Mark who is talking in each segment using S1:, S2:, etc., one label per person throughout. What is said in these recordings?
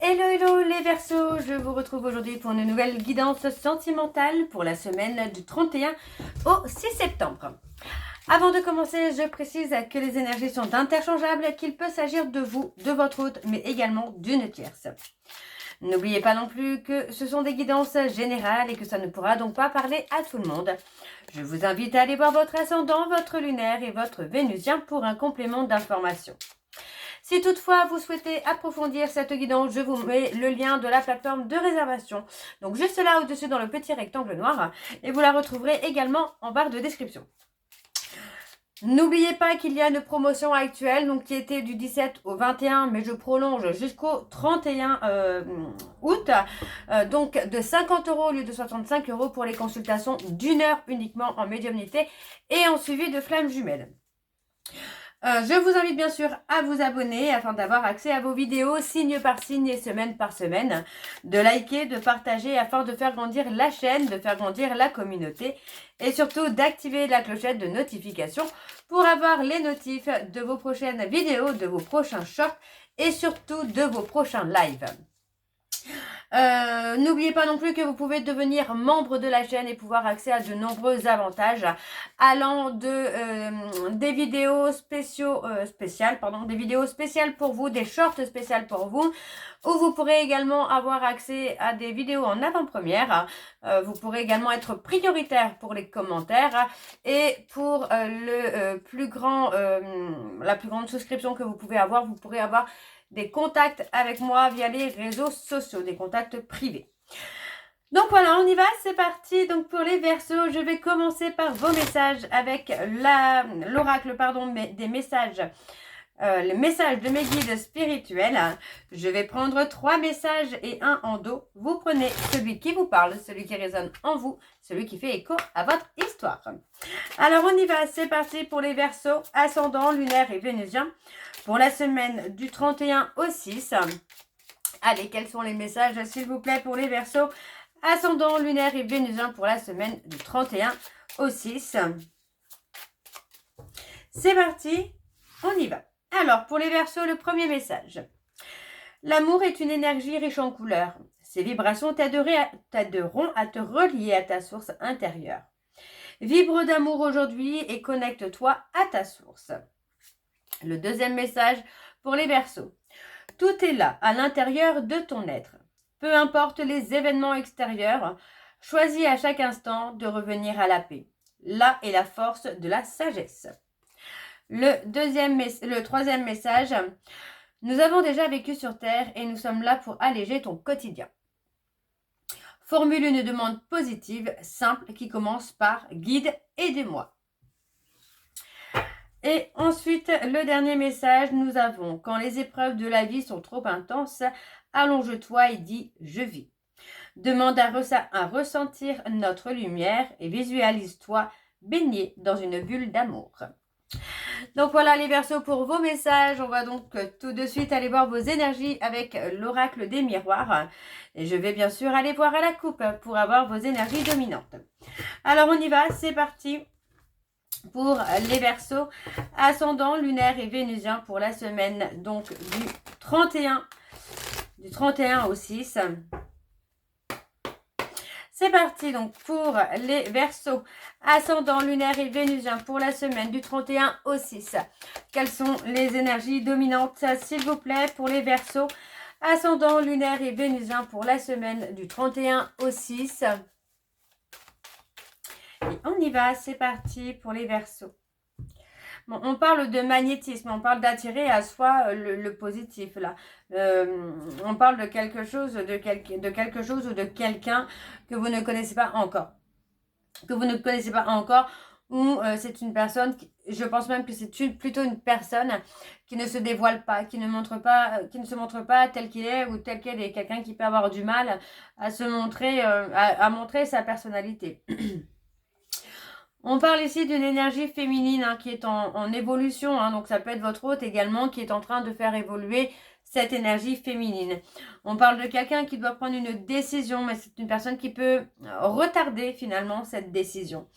S1: Hello hello les Verseaux, je vous retrouve aujourd'hui pour une nouvelle guidance sentimentale pour la semaine du 31 au 6 septembre. Avant de commencer, je précise que les énergies sont interchangeables, qu'il peut s'agir de vous, de votre hôte, mais également d'une tierce. N'oubliez pas non plus que ce sont des guidances générales et que ça ne pourra donc pas parler à tout le monde. Je vous invite à aller voir votre ascendant, votre lunaire et votre vénusien pour un complément d'information. Si toutefois vous souhaitez approfondir cette guidance, je vous mets le lien de la plateforme de réservation. Donc juste là au-dessus dans le petit rectangle noir et vous la retrouverez également en barre de description. N'oubliez pas qu'il y a une promotion actuelle donc qui était du 17 au 21 mais je prolonge jusqu'au 31 août. Donc de 50 € au lieu de 65 € pour les consultations d'1 heure uniquement en médiumnité et en suivi de flammes jumelles. Je vous invite bien sûr à vous abonner afin d'avoir accès à vos vidéos signe par signe et semaine par semaine, de liker, de partager afin de faire grandir la chaîne, de faire grandir la communauté et surtout d'activer la clochette de notification pour avoir les notifs de vos prochaines vidéos, de vos prochains shorts et surtout de vos prochains lives. N'oubliez pas non plus que vous pouvez devenir membre de la chaîne et pouvoir accéder à de nombreux avantages allant de des vidéos des vidéos spéciales pour vous, des shorts spéciales pour vous, où vous pourrez également avoir accès à des vidéos en avant-première. Vous pourrez également être prioritaire pour les commentaires et pour la plus grande souscription que vous pouvez avoir, vous pourrez avoir des contacts avec moi via les réseaux sociaux, des contacts privés. Donc voilà, on y va, c'est parti. Donc pour les Verseaux, je vais commencer par vos messages avec l'oracle des messages. Les messages de mes guides spirituels. Je vais prendre 3 messages et un en dos. Vous prenez celui qui vous parle, celui qui résonne en vous, celui qui fait écho à votre histoire. Alors on y va, c'est parti pour les Verseaux, ascendant, lunaire et vénusien. Pour la semaine du 31 au 6. Allez, quels sont les messages s'il vous plaît pour les Verseaux, ascendant, lunaire et vénusien pour la semaine du 31 au 6. C'est parti, on y va. Alors, pour les Verseaux, le premier message. L'amour est une énergie riche en couleurs. Ces vibrations t'aideront à te relier à ta source intérieure. Vibre d'amour aujourd'hui et connecte-toi à ta source. Le deuxième message pour les Verseaux. Tout est là, à l'intérieur de ton être. Peu importe les événements extérieurs, choisis à chaque instant de revenir à la paix. Là est la force de la sagesse. Le troisième message. Nous avons déjà vécu sur Terre et nous sommes là pour alléger ton quotidien. Formule une demande positive, simple, qui commence par « Guide, aidez-moi ». Et ensuite, le dernier message, nous avons « Quand les épreuves de la vie sont trop intenses, allonge-toi et dis « Je vis ». Demande à ressentir notre lumière et visualise-toi baigné dans une bulle d'amour. Donc voilà les Verseaux pour vos messages. On va donc tout de suite aller voir vos énergies avec l'oracle des miroirs. Et je vais bien sûr aller voir à la coupe pour avoir vos énergies dominantes. Alors on y va, c'est parti pour les Verseaux, ascendant, lunaire et vénusien pour la semaine donc du 31 au 6. C'est parti donc pour les Verseaux, ascendant, lunaire et vénusien pour la semaine du 31 au 6. Quelles sont les énergies dominantes s'il vous plaît pour les Verseaux, ascendant, lunaire et vénusien pour la semaine du 31 au 6. Et on y va, c'est parti pour les Verseaux. Bon, on parle de magnétisme, on parle d'attirer à soi le positif là. On parle de quelque chose, ou de quelqu'un que vous ne connaissez pas encore. Ou c'est une personne, je pense même que c'est plutôt une personne qui ne se dévoile pas, qui ne se montre pas tel qu'il est ou tel qu'elle est. Quelqu'un qui peut avoir du mal à se montrer, à montrer sa personnalité. On parle ici d'une énergie féminine qui est en évolution, donc ça peut être votre hôte également qui est en train de faire évoluer cette énergie féminine. On parle de quelqu'un qui doit prendre une décision, mais c'est une personne qui peut retarder finalement cette décision.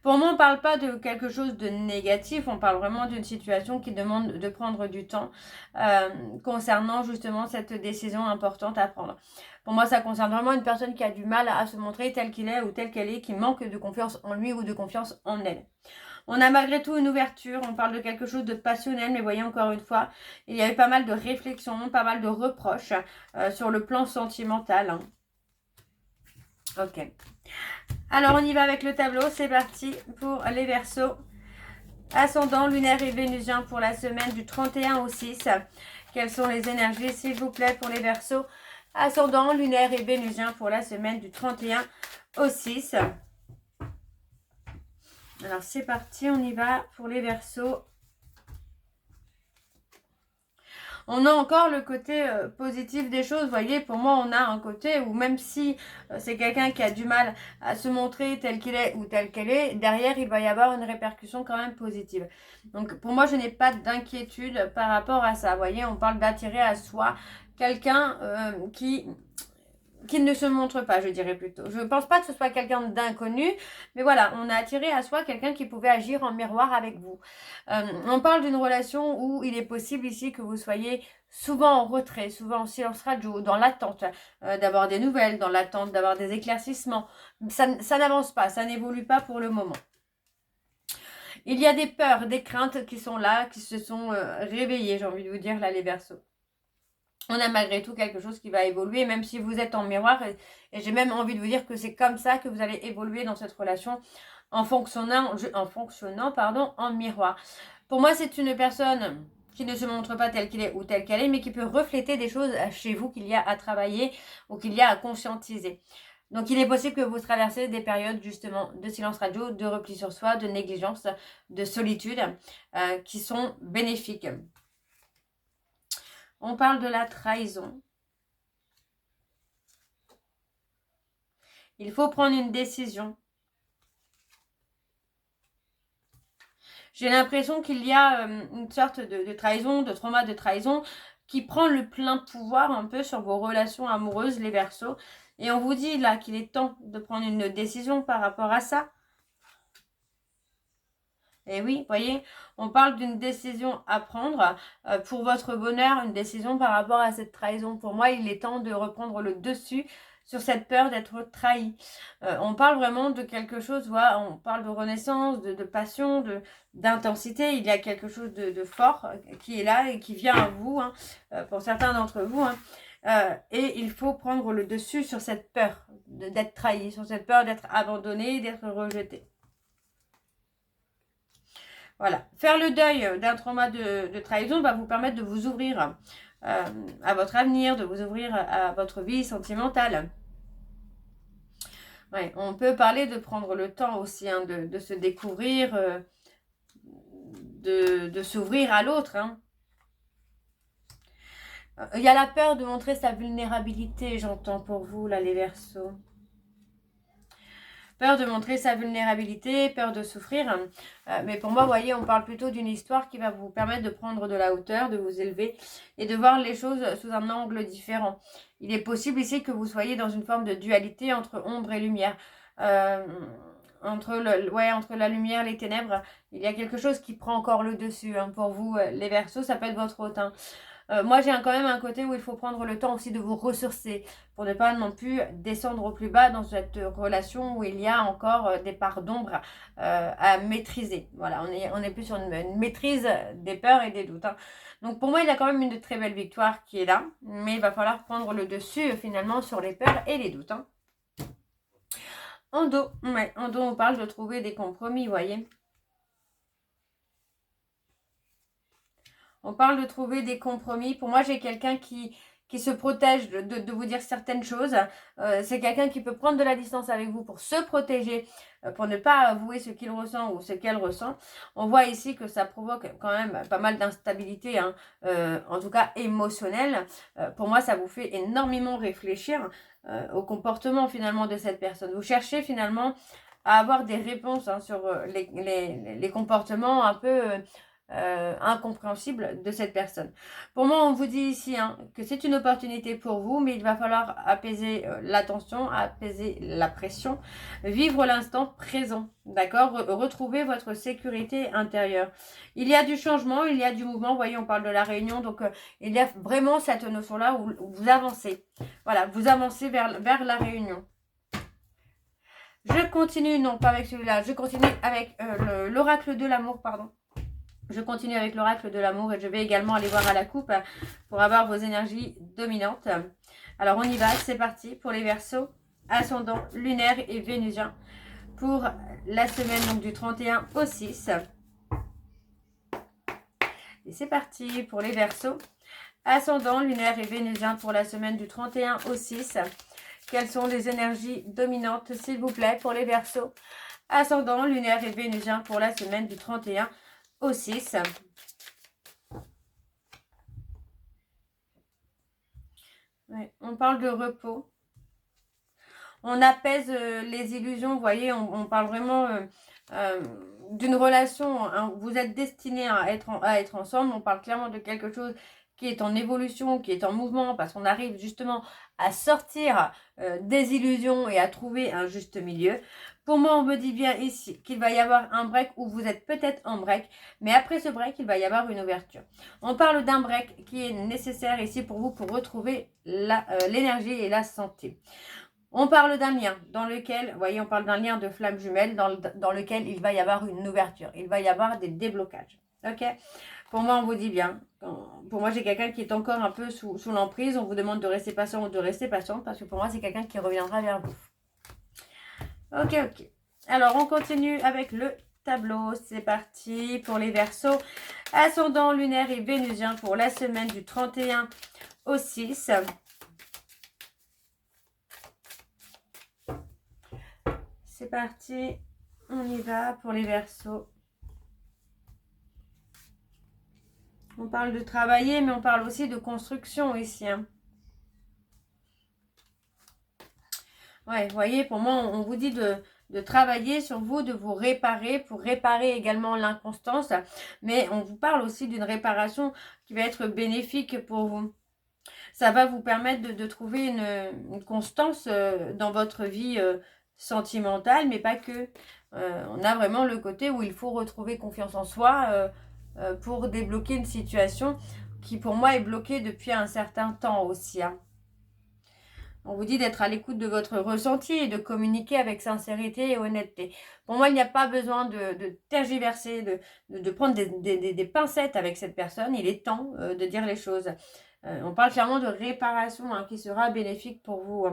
S1: Pour moi, on ne parle pas de quelque chose de négatif, on parle vraiment d'une situation qui demande de prendre du temps concernant justement cette décision importante à prendre. Pour moi, ça concerne vraiment une personne qui a du mal à se montrer telle qu'il est ou telle qu'elle est, qui manque de confiance en lui ou de confiance en elle. On a malgré tout une ouverture, on parle de quelque chose de passionnel, mais voyez encore une fois, il y a eu pas mal de réflexions, pas mal de reproches sur le plan sentimental. Hein. Ok. Alors, on y va avec le tableau. C'est parti pour les Verseaux. Ascendant, lunaire et vénusien pour la semaine du 31 au 6. Quelles sont les énergies, s'il vous plaît, pour les Verseaux? Ascendant, lunaire et vénusien pour la semaine du 31 au 6. Alors, c'est parti. On y va pour les Verseaux. On a encore le côté positif des choses. Vous voyez, pour moi, on a un côté où même si c'est quelqu'un qui a du mal à se montrer tel qu'il est ou tel qu'elle est, derrière, il va y avoir une répercussion quand même positive. Donc, pour moi, je n'ai pas d'inquiétude par rapport à ça. Vous voyez, on parle d'attirer à soi quelqu'un qui ne se montre pas, je dirais plutôt. Je ne pense pas que ce soit quelqu'un d'inconnu, mais voilà, on a attiré à soi quelqu'un qui pouvait agir en miroir avec vous. On parle d'une relation où il est possible ici que vous soyez souvent en retrait, souvent en silence radio, dans l'attente d'avoir des nouvelles, dans l'attente d'avoir des éclaircissements. Ça n'avance pas, ça n'évolue pas pour le moment. Il y a des peurs, des craintes qui sont là, qui se sont réveillées, j'ai envie de vous dire, là, les Verseaux. On a malgré tout quelque chose qui va évoluer, même si vous êtes en miroir. Et j'ai même envie de vous dire que c'est comme ça que vous allez évoluer dans cette relation en fonctionnant en miroir. Pour moi, c'est une personne qui ne se montre pas tel qu'il est ou tel qu'elle est, mais qui peut refléter des choses chez vous qu'il y a à travailler ou qu'il y a à conscientiser. Donc, il est possible que vous traversez des périodes justement de silence radio, de repli sur soi, de négligence, de solitude, qui sont bénéfiques. On parle de la trahison. Il faut prendre une décision. J'ai l'impression qu'il y a une sorte de trahison, de trauma de trahison qui prend le plein pouvoir un peu sur vos relations amoureuses, les Verseaux. Et on vous dit là qu'il est temps de prendre une décision par rapport à ça. Et oui, vous voyez, on parle d'une décision à prendre pour votre bonheur, une décision par rapport à cette trahison. Pour moi, il est temps de reprendre le dessus sur cette peur d'être trahi. On parle vraiment de quelque chose, voilà, on parle de renaissance, de passion, d'intensité. Il y a quelque chose de fort qui est là et qui vient à vous, hein, pour certains d'entre vous. Hein. Et il faut prendre le dessus sur cette peur d'être trahi, sur cette peur d'être abandonné, d'être rejeté. Voilà, faire le deuil d'un trauma de trahison va vous permettre de vous ouvrir à votre avenir, de vous ouvrir à votre vie sentimentale. Ouais, on peut parler de prendre le temps aussi, hein, de se découvrir, de s'ouvrir à l'autre. Hein. Il y a la peur de montrer sa vulnérabilité, j'entends pour vous, là, les Verseaux. Peur de montrer sa vulnérabilité, peur de souffrir. Mais pour moi, vous voyez, on parle plutôt d'une histoire qui va vous permettre de prendre de la hauteur, de vous élever et de voir les choses sous un angle différent. Il est possible ici que vous soyez dans une forme de dualité entre ombre et lumière. Entre la lumière et les ténèbres, il y a quelque chose qui prend encore le dessus. Hein. Pour vous, les Verseaux, ça peut être votre hôte. Hein. Moi, j'ai quand même un côté où il faut prendre le temps aussi de vous ressourcer pour ne pas non plus descendre au plus bas dans cette relation où il y a encore des parts d'ombre à maîtriser. Voilà, on est plus sur une maîtrise des peurs et des doutes. Hein. Donc, pour moi, il y a quand même une très belle victoire qui est là, mais il va falloir prendre le dessus finalement sur les peurs et les doutes. Hein. En dos, on parle de trouver des compromis, vous voyez. On parle de trouver des compromis. Pour moi, j'ai quelqu'un qui se protège de vous dire certaines choses. C'est quelqu'un qui peut prendre de la distance avec vous pour se protéger, pour ne pas avouer ce qu'il ressent ou ce qu'elle ressent. On voit ici que ça provoque quand même pas mal d'instabilité, hein, en tout cas émotionnelle. Pour moi, ça vous fait énormément réfléchir au comportement finalement de cette personne. Vous cherchez finalement à avoir des réponses, hein, sur les comportements un peu... incompréhensible de cette personne. Pour moi, on vous dit ici que c'est une opportunité pour vous, mais il va falloir apaiser la tension, apaiser la pression, vivre l'instant présent, d'accord? Retrouver votre sécurité intérieure. Il y a du changement, il y a du mouvement. Vous voyez, on parle de la réunion, donc il y a vraiment cette notion-là où vous avancez. Voilà, vous avancez vers la réunion. Je continue, non pas avec celui-là, je continue avec l'oracle de l'amour, pardon. Je continue avec l'oracle de l'amour et je vais également aller voir à la coupe pour avoir vos énergies dominantes. Alors on y va, c'est parti pour les Verseaux, ascendant, lunaire et vénusien pour la semaine donc du 31 au 6. Et c'est parti pour les Verseaux, ascendant, lunaire et vénusien pour la semaine du 31 au 6. Quelles sont les énergies dominantes, s'il vous plaît, pour les Verseaux, ascendant, lunaire et vénusien pour la semaine du 31 au 6. Ouais, on parle de repos. On apaise les illusions, vous voyez, on parle vraiment d'une relation, vous êtes destinés à être ensemble, on parle clairement de quelque chose qui est en évolution, qui est en mouvement, parce qu'on arrive justement à sortir des illusions et à trouver un juste milieu. Pour moi, on me dit bien ici qu'il va y avoir un break où vous êtes peut-être en break, mais après ce break, il va y avoir une ouverture. On parle d'un break qui est nécessaire ici pour vous pour retrouver l'énergie et la santé. On parle d'un lien dans lequel, vous voyez, on parle d'un lien de flamme jumelle dans lequel il va y avoir une ouverture. Il va y avoir des déblocages. Ok? Pour moi, on vous dit bien. Pour moi, j'ai quelqu'un qui est encore un peu sous l'emprise. On vous demande de rester patient ou de rester patient parce que pour moi, c'est quelqu'un qui reviendra vers vous. Ok, ok. Alors, on continue avec le tableau. C'est parti pour les Verseaux. Ascendant, lunaire et vénusien pour la semaine du 31 au 6. C'est parti, on y va pour les Verseaux. On parle de travailler, mais on parle aussi de construction ici. Ouais, vous voyez, pour moi, on vous dit de travailler sur vous, de vous réparer, pour réparer également l'inconstance. Mais on vous parle aussi d'une réparation qui va être bénéfique pour vous. Ça va vous permettre de trouver une constance dans votre vie sentimentale, mais pas que. On a vraiment le côté où il faut retrouver confiance en soi pour débloquer une situation qui pour moi est bloquée depuis un certain temps aussi. On vous dit d'être à l'écoute de votre ressenti et de communiquer avec sincérité et honnêteté. Pour moi, il n'y a pas besoin de tergiverser, de prendre des pincettes avec cette personne. Il est temps de dire les choses. On parle clairement de réparation qui sera bénéfique pour vous.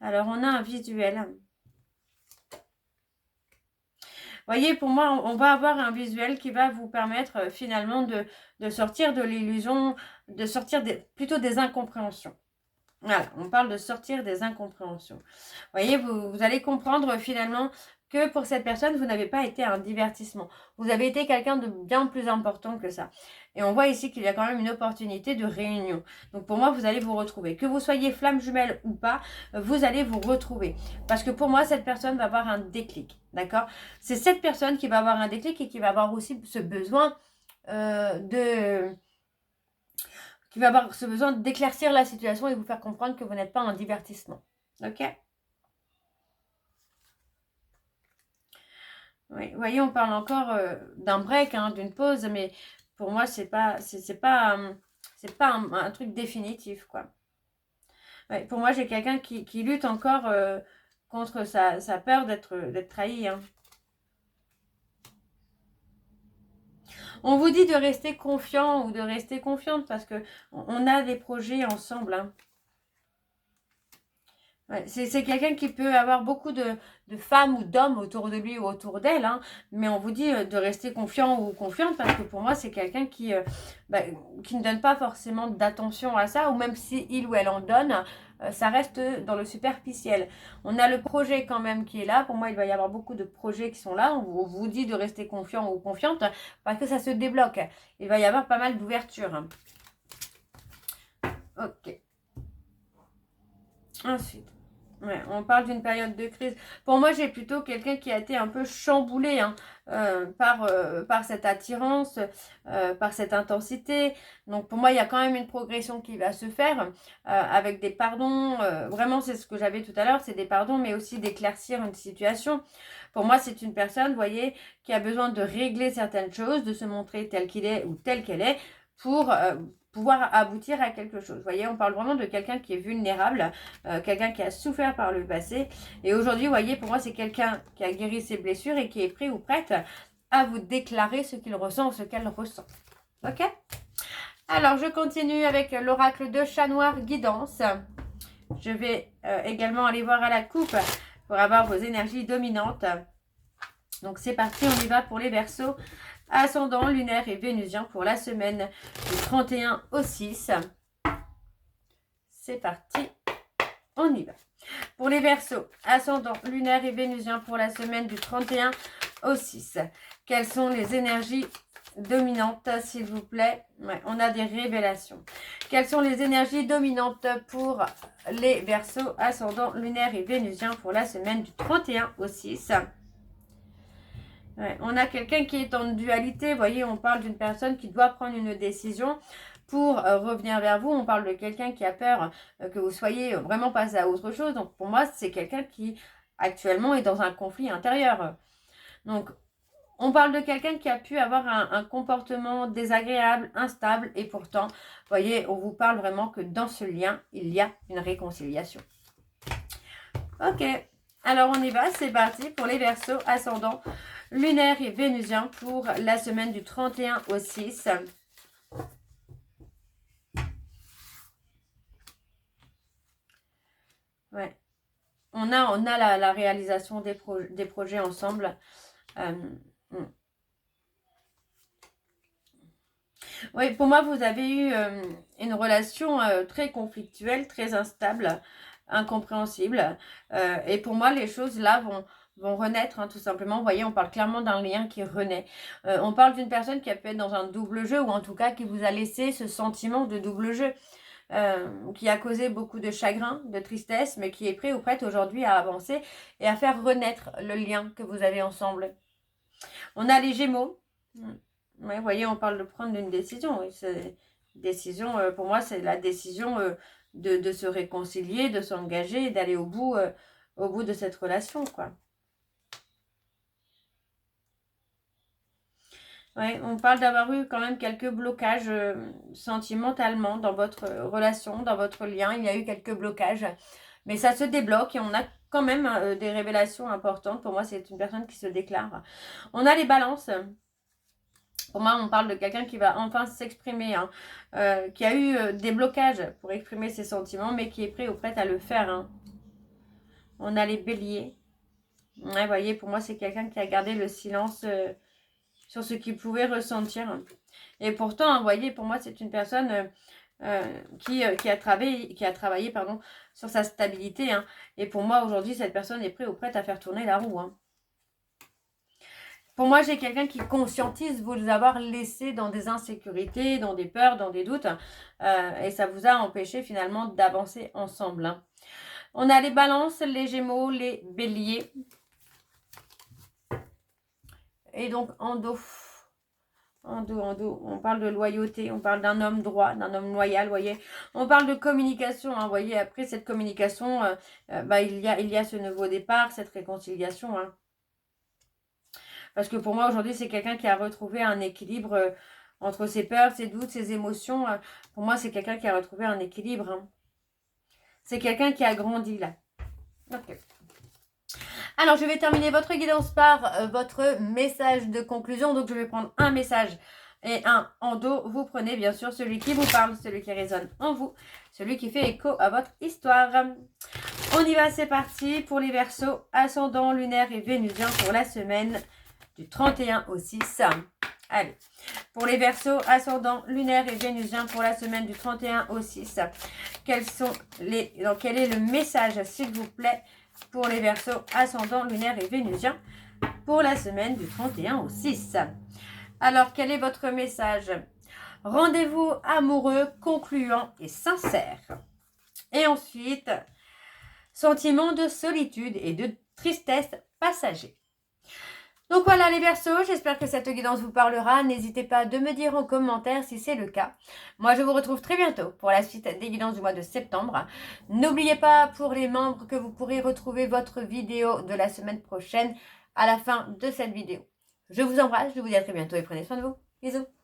S1: Alors, on a un visuel. Voyez, pour moi, on va avoir un visuel qui va vous permettre finalement de sortir de l'illusion, de sortir plutôt des incompréhensions. Voilà, on parle de sortir des incompréhensions. Voyez, vous allez comprendre finalement que pour cette personne, vous n'avez pas été un divertissement. Vous avez été quelqu'un de bien plus important que ça. Et on voit ici qu'il y a quand même une opportunité de réunion. Donc pour moi, vous allez vous retrouver. Que vous soyez flamme jumelle ou pas, vous allez vous retrouver. Parce que pour moi, cette personne va avoir un déclic. D'accord? C'est cette personne qui va avoir un déclic et qui va avoir aussi ce besoin qui va avoir ce besoin d'éclaircir la situation et vous faire comprendre que vous n'êtes pas un divertissement. Ok? Oui, vous voyez, on parle encore d'un break, d'une pause, mais pour moi, c'est pas un truc définitif, quoi. Ouais, pour moi, j'ai quelqu'un qui lutte encore contre sa peur d'être trahi. On vous dit de rester confiant ou de rester confiante parce que on a des projets ensemble. Ouais, c'est quelqu'un qui peut avoir beaucoup de femmes ou d'hommes autour de lui ou autour d'elle, mais on vous dit de rester confiant ou confiante parce que pour moi, c'est quelqu'un qui ne donne pas forcément d'attention à ça, ou même si il ou elle en donne, ça reste dans le superficiel. On a le projet quand même qui est là. Pour moi, il va y avoir beaucoup de projets qui sont là. On vous dit de rester confiant ou confiante parce que ça se débloque. Il va y avoir pas mal d'ouverture. Ok. Ensuite. Ouais, on parle d'une période de crise. Pour moi, j'ai plutôt quelqu'un qui a été un peu chamboulé hein, par cette attirance, par cette intensité. Donc pour moi, il y a quand même une progression qui va se faire avec des pardons. Vraiment, c'est ce que j'avais tout à l'heure, c'est des pardons, mais aussi d'éclaircir une situation. Pour moi, c'est une personne, vous voyez, qui a besoin de régler certaines choses, de se montrer tel qu'il est ou telle qu'elle est pour pouvoir aboutir à quelque chose. Vous voyez, on parle vraiment de quelqu'un qui est vulnérable, quelqu'un qui a souffert par le passé. Et aujourd'hui, vous voyez, pour moi, c'est quelqu'un qui a guéri ses blessures et qui est prêt ou prête à vous déclarer ce qu'il ressent ou ce qu'elle ressent. Ok? Alors, je continue avec l'oracle de chat noir guidance. Je vais également aller voir à la coupe pour avoir vos énergies dominantes. Donc, c'est parti, on y va pour les Verseaux. Ascendant lunaire et vénusien pour la semaine du 31 au 6. C'est parti, on y va. Pour les Verseaux, ascendant lunaire et vénusien pour la semaine du 31 au 6. Quelles sont les énergies dominantes, s'il vous plaît? Ouais, on a des révélations. Quelles sont les énergies dominantes pour les Verseaux, ascendant lunaire et vénusien pour la semaine du 31 au 6? Ouais, on a quelqu'un qui est en dualité. Vous voyez, on parle d'une personne qui doit prendre une décision pour revenir vers vous. On parle de quelqu'un qui a peur que vous soyez vraiment passé à autre chose. Donc, pour moi, c'est quelqu'un qui, actuellement, est dans un conflit intérieur. Donc, on parle de quelqu'un qui a pu avoir un comportement désagréable, instable. Et pourtant, vous voyez, on vous parle vraiment que dans ce lien, il y a une réconciliation. Ok, alors on y va. C'est parti pour les Verseaux ascendants lunaire et vénusien pour la semaine du 31 au 6. Ouais. On a la réalisation des projets ensemble. Oui, pour moi, vous avez eu une relation très conflictuelle, très instable, incompréhensible. Et pour moi, les choses là vont renaître, hein, tout simplement. Vous voyez, on parle clairement d'un lien qui renaît. On parle d'une personne qui a pu être dans un double jeu, ou en tout cas qui vous a laissé ce sentiment de double jeu, qui a causé beaucoup de chagrin, de tristesse, mais qui est prêt ou prête aujourd'hui à avancer et à faire renaître le lien que vous avez ensemble. On a les Gémeaux. Ouais, vous voyez, on parle de prendre une décision. Oui, décision, pour moi, c'est la décision de se réconcilier, de s'engager et d'aller au bout de cette relation, quoi. Ouais, on parle d'avoir eu quand même quelques blocages sentimentalement dans votre relation, dans votre lien. Il y a eu quelques blocages, mais ça se débloque et on a quand même des révélations importantes. Pour moi, c'est une personne qui se déclare. On a les balances. Pour moi, on parle de quelqu'un qui va enfin s'exprimer, hein, qui a eu des blocages pour exprimer ses sentiments, mais qui est prêt ou prête à le faire. Hein. On a les béliers. Ouais, vous voyez, pour moi, c'est quelqu'un qui a gardé le silence sur ce qu'il pouvait ressentir. Et pourtant, vous voyez, pour moi, c'est une personne qui a travaillé sur sa stabilité. Hein. Et pour moi, aujourd'hui, cette personne est prête ou prête à faire tourner la roue. Hein. Pour moi, j'ai quelqu'un qui conscientise vous avoir laissé dans des insécurités, dans des peurs, dans des doutes. Et ça vous a empêché finalement d'avancer ensemble. Hein. On a les balances, les gémeaux, les béliers. Et donc, en dos, on parle de loyauté, on parle d'un homme droit, d'un homme loyal, vous voyez. On parle de communication, hein, vous voyez. Après cette communication, il y a ce nouveau départ, cette réconciliation, hein. Parce que pour moi, aujourd'hui, c'est quelqu'un qui a retrouvé un équilibre entre ses peurs, ses doutes, ses émotions. Pour moi, c'est quelqu'un qui a retrouvé un équilibre. Hein. C'est quelqu'un qui a grandi, là. Ok. Alors, je vais terminer votre guidance par votre message de conclusion. Donc, je vais prendre un message et un en dos. Vous prenez, bien sûr, celui qui vous parle, celui qui résonne en vous, celui qui fait écho à votre histoire. On y va, c'est parti pour les Verseaux, ascendant, lunaire et vénusien pour la semaine du 31 au 6. Allez, pour les Verseaux, ascendant, lunaire et vénusien pour la semaine du 31 au 6. Quel est le message, s'il vous plaît, pour les Verseaux, ascendant, lunaire et vénusien pour la semaine du 31 au 6. Alors, quel est votre message? Rendez-vous amoureux, concluant et sincère. Et ensuite, sentiment de solitude et de tristesse passager. Donc voilà les Verseaux, j'espère que cette guidance vous parlera. N'hésitez pas de me dire en commentaire si c'est le cas. Moi, je vous retrouve très bientôt pour la suite des guidances du mois de septembre. N'oubliez pas pour les membres que vous pourrez retrouver votre vidéo de la semaine prochaine à la fin de cette vidéo. Je vous embrasse, je vous dis à très bientôt et prenez soin de vous. Bisous.